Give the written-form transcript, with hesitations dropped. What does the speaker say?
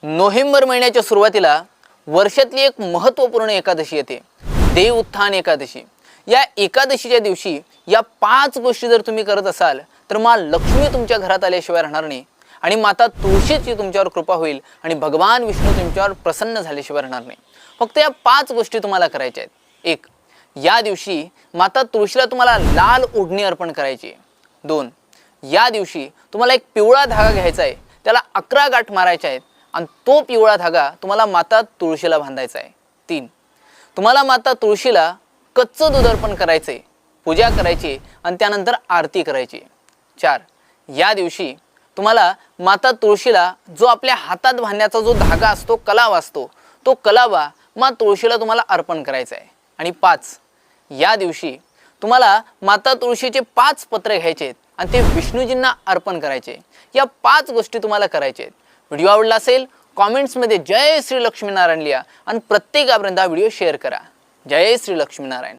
November महिन्याच्या सुरुवातीला वर्षातली एक महत्त्वपूर्ण एकादशी येते, देव उत्थान एकादशी। या एकादशीच्या दिवशी या 5 गोष्टी जर तुम्ही करत असाल तर माँ लक्ष्मी तुमच्या घरात आल्याशिवाय राहणार नाही आणि माता तुळशीची तुमच्यावर कृपा होईल आणि भगवान विष्णू तुमच्यावर प्रसन्न झाल्याशिवाय राहणार नाही। फक्त या 5 गोष्टी तुम्हाला करायच्या आहेत। 1, या दिवशी माता तुळशीला तुम्हाला लाल ओढणी अर्पण करायची आहे। 2, या दिवशी तुम्हाला एक पिवळा धागा घ्यायचा आहे, त्याला 11 गाठ मारायच्या आहेत आणि तो पिवळा धागा तुम्हाला माता तुळशीला बांधायचा आहे। 3, तुम्हाला माता तुळशीला कच्चं दूध अर्पण करायचे, पूजा करायची आणि त्यानंतर आरती करायची। 4, या दिवशी तुम्हाला माता तुळशीला जो आपल्या हातात बांधण्याचा जो धागा असतो, कलावा असतो, तो कलावा माँ तुळशीला तुम्हाला अर्पण करायचा आहे। आणि 5, या दिवशी तुम्हाला माता तुळशीचे 5 पत्र घ्यायचे आहेत आणि ते विष्णूजींना अर्पण करायचे। या 5 गोष्टी तुम्हाला करायच्या आहेत। व्हिडिओ आवडला असेल कमेंट्समध्ये जय श्री लक्ष्मीनारायण लिहा आणि प्रत्येकापर्यंत हा व्हिडिओ शेअर करा। जय श्री लक्ष्मीनारायण।